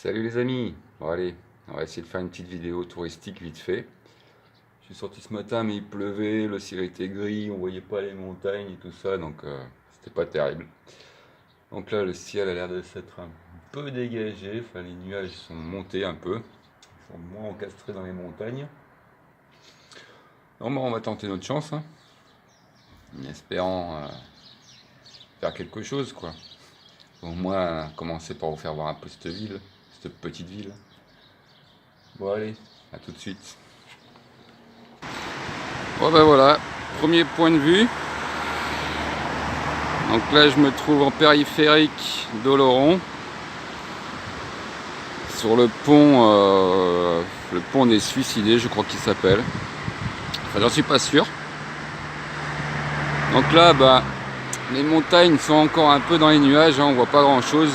Salut les amis. Bon allez, on va essayer de faire une petite vidéo touristique vite fait. Je suis sorti ce matin mais il pleuvait, le ciel était gris, on voyait pas les montagnes et tout ça, donc c'était pas terrible. Donc là le ciel a l'air de s'être un peu dégagé, enfin les nuages sont montés un peu, ils sont moins encastrés dans les montagnes. Donc bon, on va tenter notre chance, hein, en espérant faire quelque chose quoi. Au moins commencer par vous faire voir un peu cette ville, cette petite ville. Bon allez, à tout de suite. Bon ben voilà, premier point de vue. Donc là je me trouve en périphérique d'Oloron, sur le pont des Suicidés, je crois qu'il s'appelle. Enfin j'en suis pas sûr. Donc là bah les montagnes sont encore un peu dans les nuages, hein, on voit pas grand chose.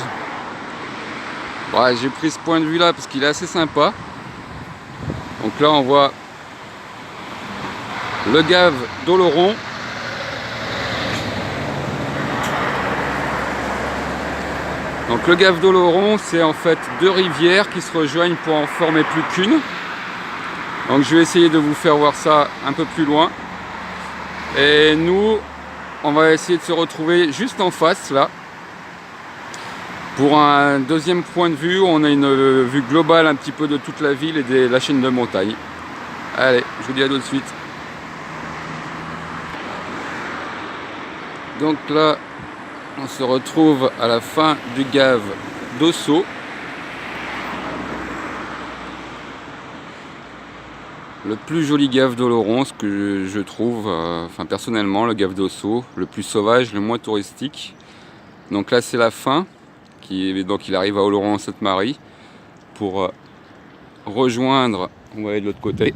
Ouais, j'ai pris ce point de vue là parce qu'il est assez sympa. Donc là on voit le gave d'Oloron. Donc le gave d'Oloron, c'est en fait deux rivières qui se rejoignent pour en former plus qu'une. Donc je vais essayer de vous faire voir ça un peu plus loin. Et nous, on va essayer de se retrouver juste en face là. Pour un deuxième point de vue, on a une vue globale un petit peu de toute la ville et de la chaîne de montagnes. Allez, je vous dis à tout de suite. Donc là, on se retrouve à la fin du gave d'Ossau. Le plus joli gave d'Oloron, ce que je trouve, enfin personnellement, le gave d'Ossau, le plus sauvage, le moins touristique. Donc là c'est la fin, donc il arrive à Oloron-Sainte-Marie pour rejoindre, on va aller de l'autre côté.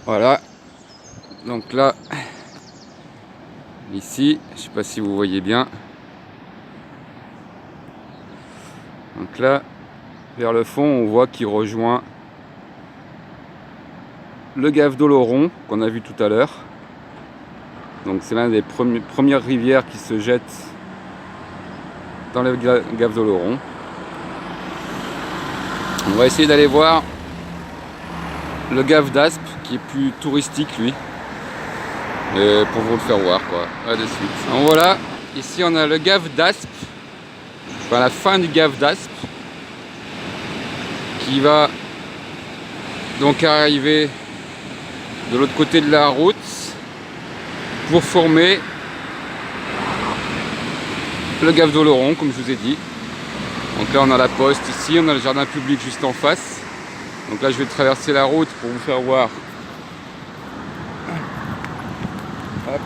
Voilà, donc là, ici, je sais pas si vous voyez bien. Donc là, vers le fond, on voit qu'il rejoint le gave d'Oloron qu'on a vu tout à l'heure. Donc c'est l'une des premières rivières qui se jette dans le gave d'Oloron. On va essayer d'aller voir le gave d'Aspe qui est plus touristique lui. Et pour vous le faire voir quoi. À de suite. Donc voilà, ici on a le gave d'Aspe. Enfin la fin du gave d'Aspe. Qui va donc arriver de l'autre côté de la route pour former le gave d'Oloron comme je vous ai dit. Donc là on a la poste ici, on a le jardin public juste en face. Donc là je vais traverser la route pour vous faire voir. Hop.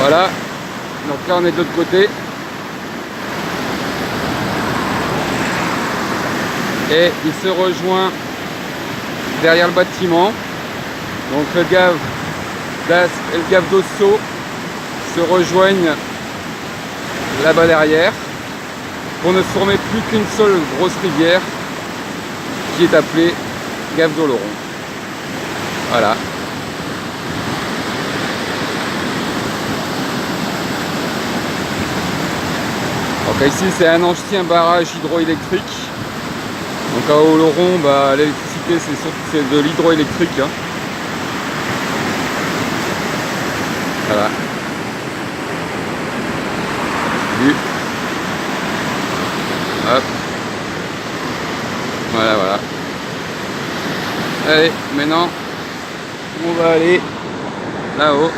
Voilà, donc là on est de l'autre côté. Et il se rejoint derrière le bâtiment. Donc le gave d'Aspe et le gave d'Ossau se rejoignent là-bas derrière pour ne former plus qu'une seule grosse rivière qui est appelée gave d'Oloron. Voilà. Donc ici c'est un ancien barrage hydroélectrique. Donc à Oloron, bah, l'électricité c'est de l'hydroélectrique. Hein. Voilà. Hop. Voilà, voilà. Allez, maintenant, on va aller là-haut.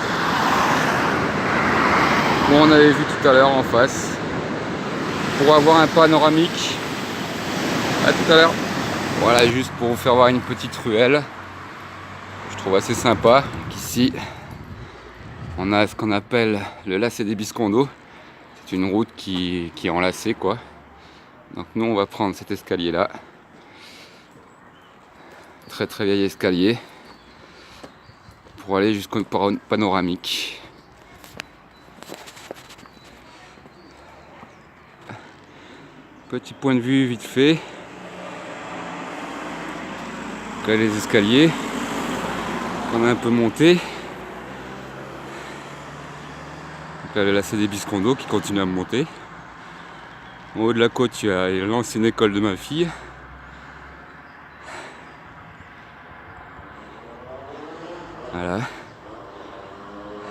Où on avait vu tout à l'heure en face. Pour avoir un panoramique. À tout à l'heure. Voilà, juste pour vous faire voir une petite ruelle. Je trouve assez sympa. Ici, on a ce qu'on appelle le lacet des Biscondos. C'est une route qui est enlacée quoi. Donc nous on va prendre cet escalier là. Très très vieil escalier. Pour aller jusqu'au panoramique. Petit point de vue vite fait. Là les escaliers. On a un peu monté. la CD Biscondo qui continue à monter. En haut de la côte, il y a l'ancienne école de ma fille. Voilà.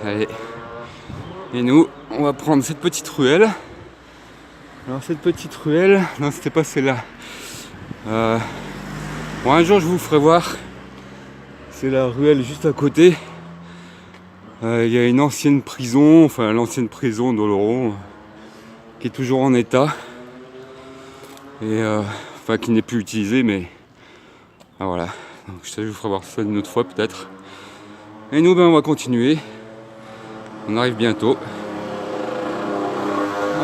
Allez. Et nous, on va prendre cette petite ruelle. Alors cette petite ruelle, non c'était pas celle-là. Bon, un jour je vous ferai voir. C'est la ruelle juste à côté. Il y a une ancienne prison, enfin l'ancienne prison d'Oloron, qui est toujours en état. Et enfin qui n'est plus utilisée, mais ah, voilà. Donc je vous ferai voir ça une autre fois peut-être. Et nous, ben, on va continuer. On arrive bientôt.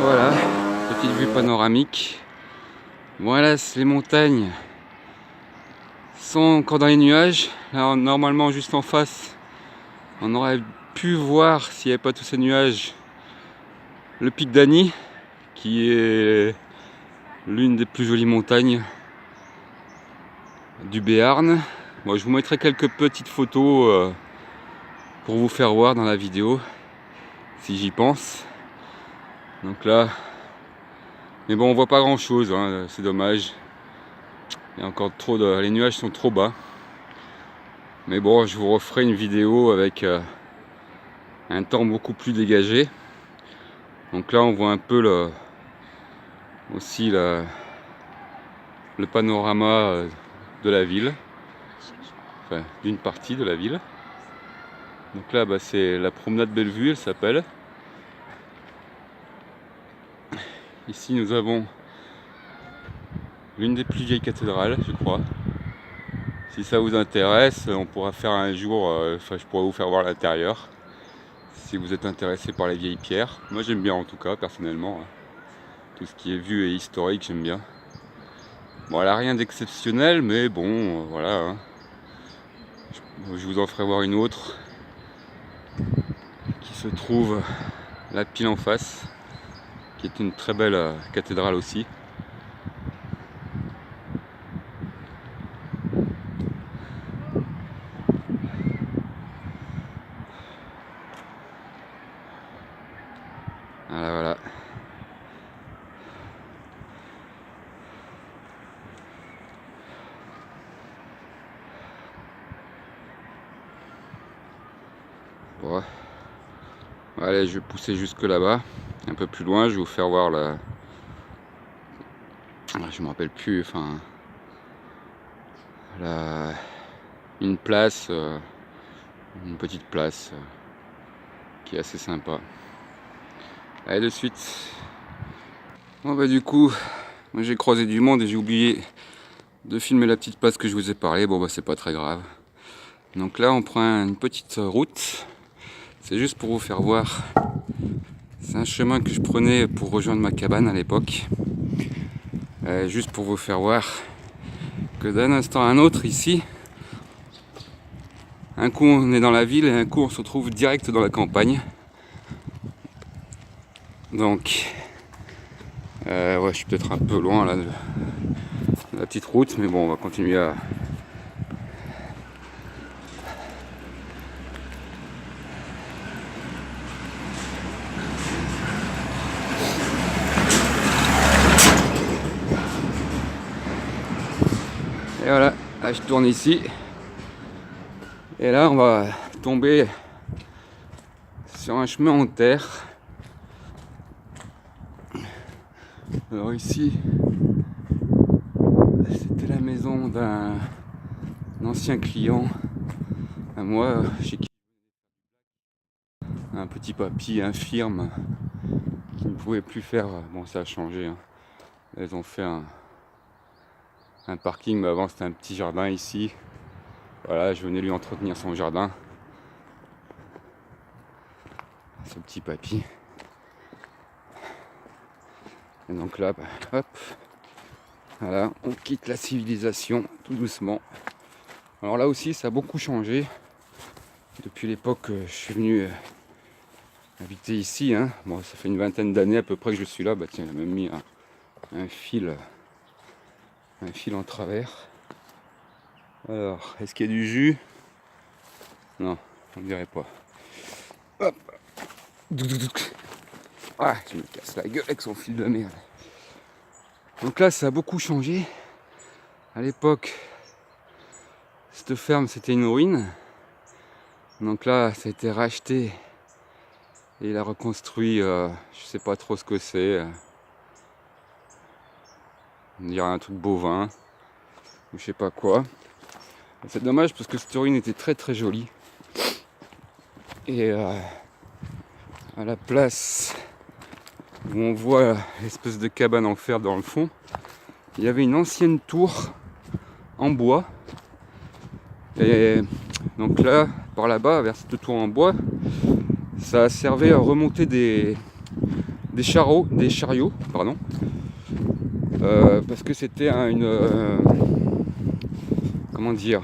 Voilà, petite vue panoramique. Voilà, les montagnes sont encore dans les nuages. Là, normalement, juste en face, on aurait pu voir, s'il n'y avait pas tous ces nuages, le pic d'Agny, qui est l'une des plus jolies montagnes du Béarn. Bon, je vous mettrai quelques petites photos pour vous faire voir dans la vidéo, si j'y pense. Donc là, mais bon, on voit pas grand chose, hein, c'est dommage. Il y a encore trop de... Les nuages sont trop bas. Mais bon, je vous referai une vidéo avec un temps beaucoup plus dégagé. Donc là, on voit un peu aussi le panorama de la ville. Enfin, d'une partie de la ville. Donc là, bah, c'est la promenade Bellevue, elle s'appelle. Ici, nous avons l'une des plus vieilles cathédrales, je crois. Si ça vous intéresse, on pourra faire un jour, enfin je pourrais vous faire voir l'intérieur. Si vous êtes intéressé par les vieilles pierres. Moi j'aime bien en tout cas, personnellement. Tout ce qui est vu et historique, j'aime bien. Bon, elle n'a rien d'exceptionnel, mais bon, voilà. Hein. Je vous en ferai voir une autre qui se trouve là pile en face, qui est une très belle cathédrale aussi. Voilà, voilà. Bon. Allez, je vais pousser jusque là-bas, un peu plus loin, je vais vous faire voir la... Je me rappelle plus, enfin... Une place, une petite place qui est assez sympa. Allez, de suite. Bon bah du coup, moi j'ai croisé du monde et j'ai oublié de filmer la petite place que je vous ai parlé. Bon bah c'est pas très grave. Donc là on prend une petite route. C'est juste pour vous faire voir. C'est un chemin que je prenais pour rejoindre ma cabane à l'époque. Juste pour vous faire voir que d'un instant à un autre ici, un coup on est dans la ville et un coup on se retrouve direct dans la campagne. Donc ouais, je suis peut-être un peu loin là de la petite route, mais bon, on va continuer à... Et voilà, là je tourne ici. Et là on va tomber sur un chemin en terre. Alors ici, c'était la maison d'un ancien client à moi, chez qui un petit papy infirme qui ne pouvait plus faire. Bon, ça a changé. Hein. Ils ont fait un parking, mais avant c'était un petit jardin ici. Voilà, je venais lui entretenir son jardin. Ce petit papy. Et donc là, bah, hop, voilà, on quitte la civilisation tout doucement. Alors là aussi, ça a beaucoup changé depuis l'époque que je suis venu habiter ici. Hein. Bon, ça fait une vingtaine d'années à peu près que je suis là. Bah tiens, il a même mis un fil en travers. Alors, est-ce qu'il y a du jus? Non, on ne dirait pas. Hop. Ah, je me casse la gueule avec son fil de merde. Donc là, ça a beaucoup changé. À l'époque, cette ferme, c'était une ruine. Donc là, ça a été racheté. Et il a reconstruit, je sais pas trop ce que c'est. On dirait un truc bovin. Ou je sais pas quoi. C'est dommage parce que cette ruine était très très jolie. Et à la place où on voit l'espèce de cabane en fer dans le fond, il y avait une ancienne tour en bois. Et donc là, par là-bas, vers cette tour en bois, ça servait à remonter des chariots, pardon, parce que c'était comment dire,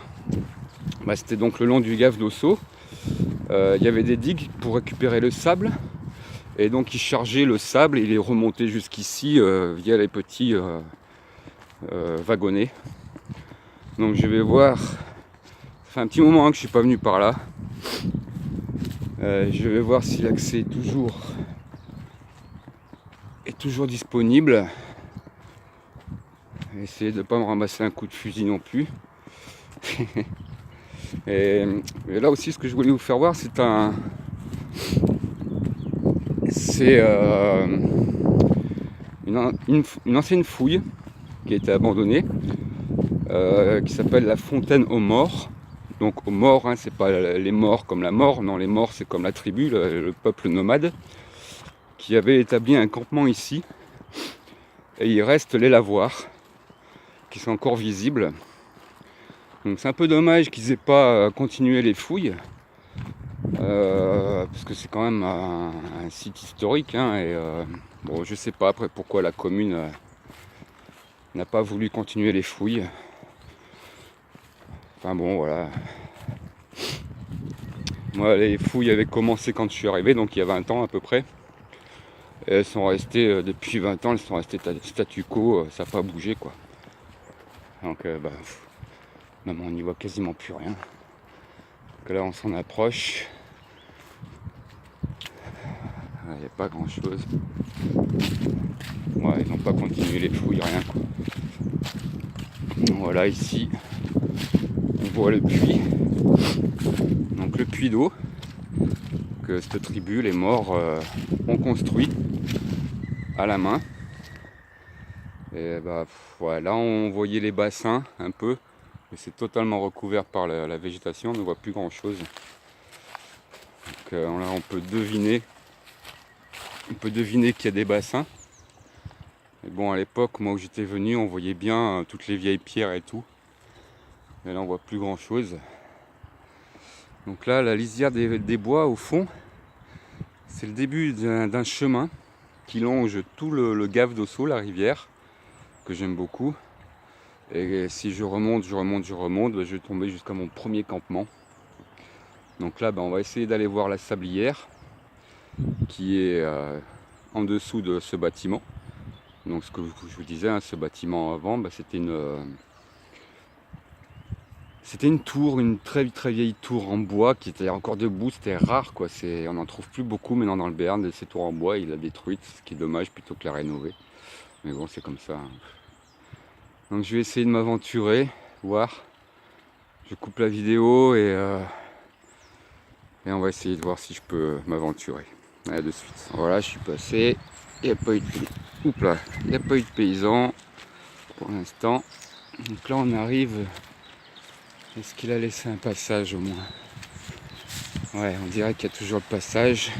c'était donc le long du gave d'Ossau. Il y avait des digues pour récupérer le sable, et donc ils chargeaient le sable et il est remonté jusqu'ici via les petits wagonnets. Donc je vais voir, ça fait un petit moment que je suis pas venu par là. Je vais voir si l'accès est toujours disponible. Essayer de ne pas me ramasser un coup de fusil non plus. et là aussi, ce que je voulais vous faire voir, c'est une ancienne fouille qui a été abandonnée, qui s'appelle la fontaine aux morts. Donc aux morts, hein, c'est pas les morts comme la mort, non, les morts c'est comme la tribu, le peuple nomade, qui avait établi un campement ici. Et il reste les lavoirs qui sont encore visibles. Donc c'est un peu dommage qu'ils aient pas continué les fouilles, parce que c'est quand même un site historique, hein, et bon, je sais pas après pourquoi la commune n'a pas voulu continuer les fouilles. Enfin bon, voilà. Moi, les fouilles avaient commencé quand je suis arrivé, donc il y a 20 ans à peu près. Et elles sont restées, depuis 20 ans, elles sont restées statu quo, ça n'a pas bougé, quoi. Donc, même on n'y voit quasiment plus rien. Donc là, on s'en approche. Il n'y a pas grand chose. Ouais, ils n'ont pas continué les fouilles, rien, quoi. Voilà, ici, on voit le puits. Donc le puits d'eau que cette tribu, les morts, ont construit à la main. Et ouais, là on voyait les bassins un peu, mais c'est totalement recouvert par la végétation, on ne voit plus grand chose. Donc là on peut deviner qu'il y a des bassins. Mais bon, à l'époque, moi où j'étais venu, on voyait bien toutes les vieilles pierres et tout. Et là on voit plus grand chose. Donc là, la lisière des bois au fond, c'est le début d'un chemin qui longe tout le gave d'Ossau, la rivière, que j'aime beaucoup. Et si je remonte, je vais tomber jusqu'à mon premier campement. Donc là, on va essayer d'aller voir la sablière qui est en dessous de ce bâtiment. Donc ce que je vous disais, hein, ce bâtiment avant, c'était une tour, une très très vieille tour en bois qui était encore debout. C'était rare, quoi. On n'en trouve plus beaucoup maintenant dans le Béarn. Ces tours en bois, il l'a détruite, ce qui est dommage plutôt que la rénover. Mais bon, c'est comme ça, hein. Donc je vais essayer de m'aventurer, voir. Je coupe la vidéo et on va essayer de voir si je peux m'aventurer. Allez, de suite. Voilà, je suis passé. Il n'y a pas eu de paysans pour l'instant. Donc là on arrive. Est-ce qu'il a laissé un passage au moins? Ouais, on dirait qu'il y a toujours le passage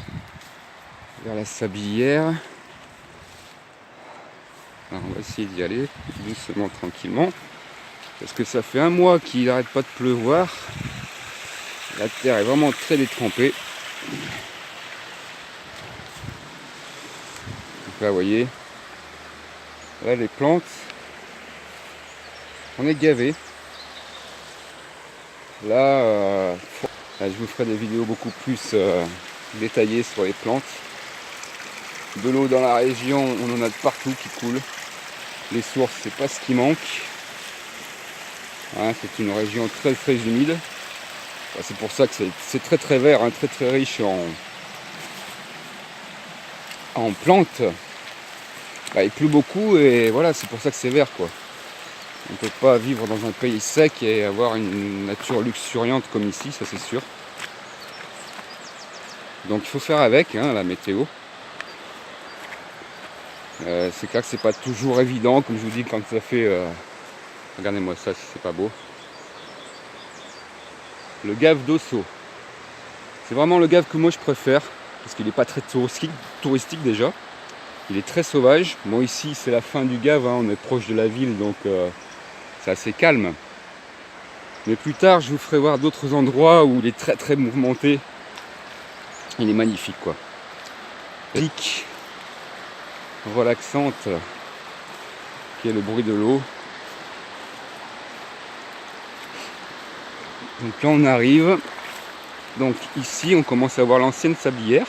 vers la sablière. Alors on va essayer d'y aller doucement, tranquillement. Parce que ça fait un mois qu'il n'arrête pas de pleuvoir. La terre est vraiment très détrempée. Donc là, vous voyez, là les plantes, on est gavé. Là, je vous ferai des vidéos beaucoup plus détaillées sur les plantes. De l'eau dans la région, on en a de partout qui coule. Les sources, c'est pas ce qui manque. Hein, c'est une région très très humide. C'est pour ça que c'est très très vert, hein, très très riche en plantes, bah, il pleut beaucoup et voilà, c'est pour ça que c'est vert quoi. On ne peut pas vivre dans un pays sec et avoir une nature luxuriante comme ici, ça c'est sûr. Donc il faut faire avec hein, la météo. C'est clair que c'est pas toujours évident, comme je vous dis, quand ça fait... regardez-moi ça, si c'est pas beau. Le gave d'Osso. C'est vraiment le gave que moi je préfère, parce qu'il n'est pas très touristique déjà. Il est très sauvage. Bon ici c'est la fin du gave, hein, on est proche de la ville, donc c'est assez calme. Mais plus tard je vous ferai voir d'autres endroits où il est très très mouvementé. Il est magnifique quoi. Pique relaxante, qui est le bruit de l'eau. Donc là on arrive. Donc ici on commence à voir l'ancienne sablière,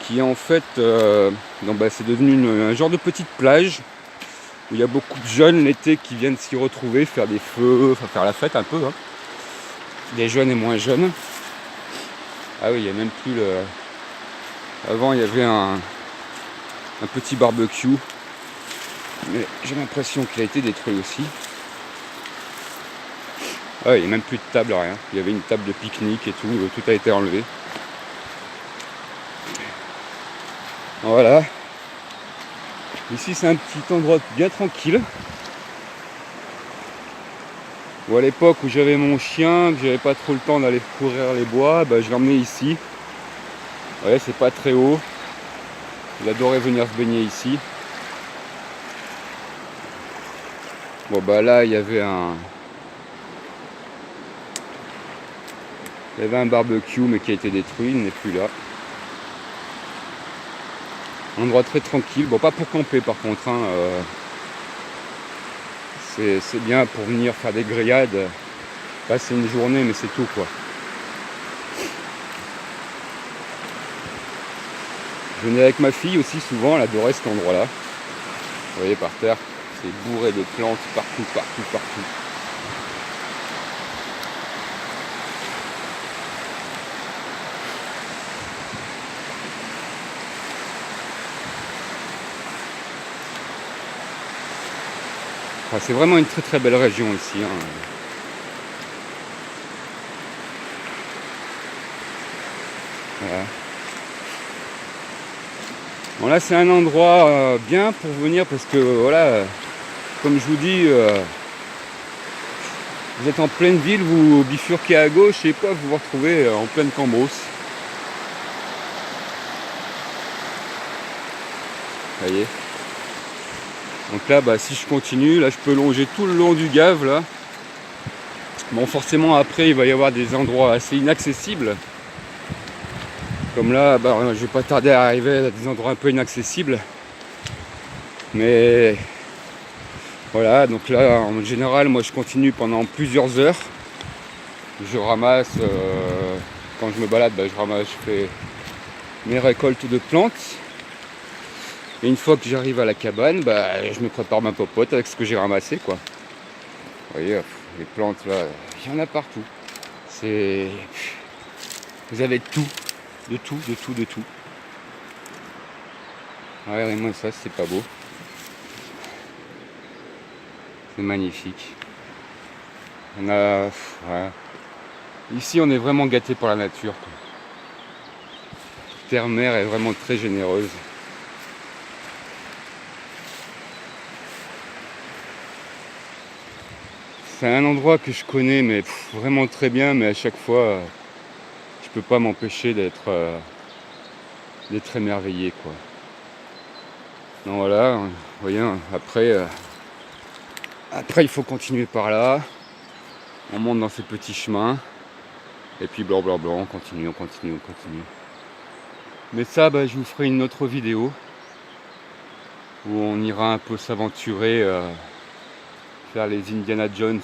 qui en fait c'est devenu un genre de petite plage où il y a beaucoup de jeunes l'été qui viennent s'y retrouver, faire des feux, enfin faire la fête un peu, hein. Des jeunes et moins jeunes. Ah oui, il n'y a même plus le... Avant il y avait un petit barbecue, mais j'ai l'impression qu'il a été détruit aussi. Ah, il n'y a même plus de table, rien. Il y avait une table de pique-nique et tout a été enlevé. Voilà. Ici c'est un petit endroit bien tranquille. Ou à l'époque où j'avais mon chien, que j'avais pas trop le temps d'aller courir les bois, bah, je l'emmenais ici. Ouais, c'est pas très haut. Il adorait venir se baigner ici. Bon bah là il y avait un barbecue mais qui a été détruit, il n'est plus là. Un endroit très tranquille, bon pas pour camper par contre, hein, c'est bien pour venir faire des grillades, passer une journée mais c'est tout quoi. Je venais avec ma fille aussi souvent, elle adorait cet endroit là. Vous voyez par terre, c'est bourré de plantes partout. Enfin, c'est vraiment une très très belle région ici, hein. Voilà. Bon là c'est un endroit bien pour venir parce que voilà, comme je vous dis, vous êtes en pleine ville, vous bifurquez à gauche et pas vous vous retrouvez en pleine Cambrousse. Vous voyez. Donc là bah, si je continue, là je peux longer tout le long du gave là. Bon forcément après il va y avoir des endroits assez inaccessibles. Comme là, bah, je vais pas tarder à arriver à des endroits un peu inaccessibles. Mais voilà, donc là en général moi je continue pendant plusieurs heures. Je ramasse, quand je me balade, bah, je fais mes récoltes de plantes. Et une fois que j'arrive à la cabane, bah, je me prépare ma popote avec ce que j'ai ramassé quoi. Vous voyez, les plantes là, il y en a partout. Vous avez tout. De tout. Regardez-moi ça, c'est pas beau. C'est magnifique. On a... ouais. Ici, on est vraiment gâté par la nature. Terre-mer est vraiment très généreuse. C'est un endroit que je connais, mais vraiment très bien, mais à chaque fois... je peux pas m'empêcher d'être émerveillé quoi. Donc voilà, vous voyez, après il faut continuer par là, on monte dans ces petits chemins, et puis blanc, on continue. Mais ça, bah, je vous ferai une autre vidéo, où on ira un peu s'aventurer, faire les Indiana Jones,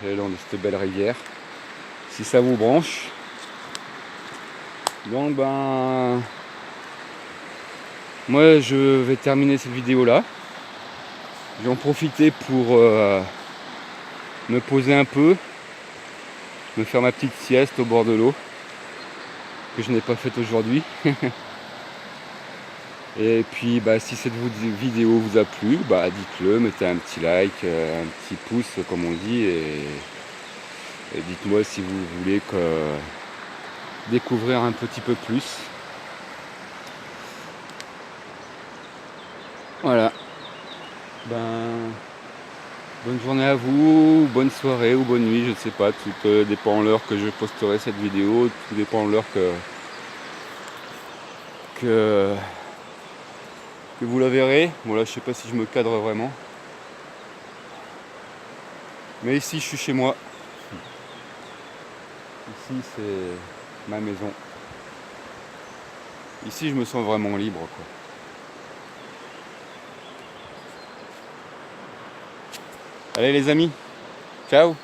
le long de cette belle rivière. Si ça vous branche. Donc ben moi je vais terminer cette vidéo là. Je vais en profiter pour me poser un peu, me faire ma petite sieste au bord de l'eau, que je n'ai pas faite aujourd'hui. Et puis si cette vidéo vous a plu, dites-le, mettez un petit like, un petit pouce comme on dit, et dites-moi si vous voulez découvrir un petit peu plus. Voilà. Bonne journée à vous, bonne soirée ou bonne nuit, je ne sais pas, tout dépend de l'heure que je posterai cette vidéo, tout dépend de l'heure que vous la verrez. Voilà, je sais pas si je me cadre vraiment. Mais ici, je suis chez moi. Ici, c'est ma maison. Ici, je me sens vraiment libre, quoi. Allez les amis, ciao!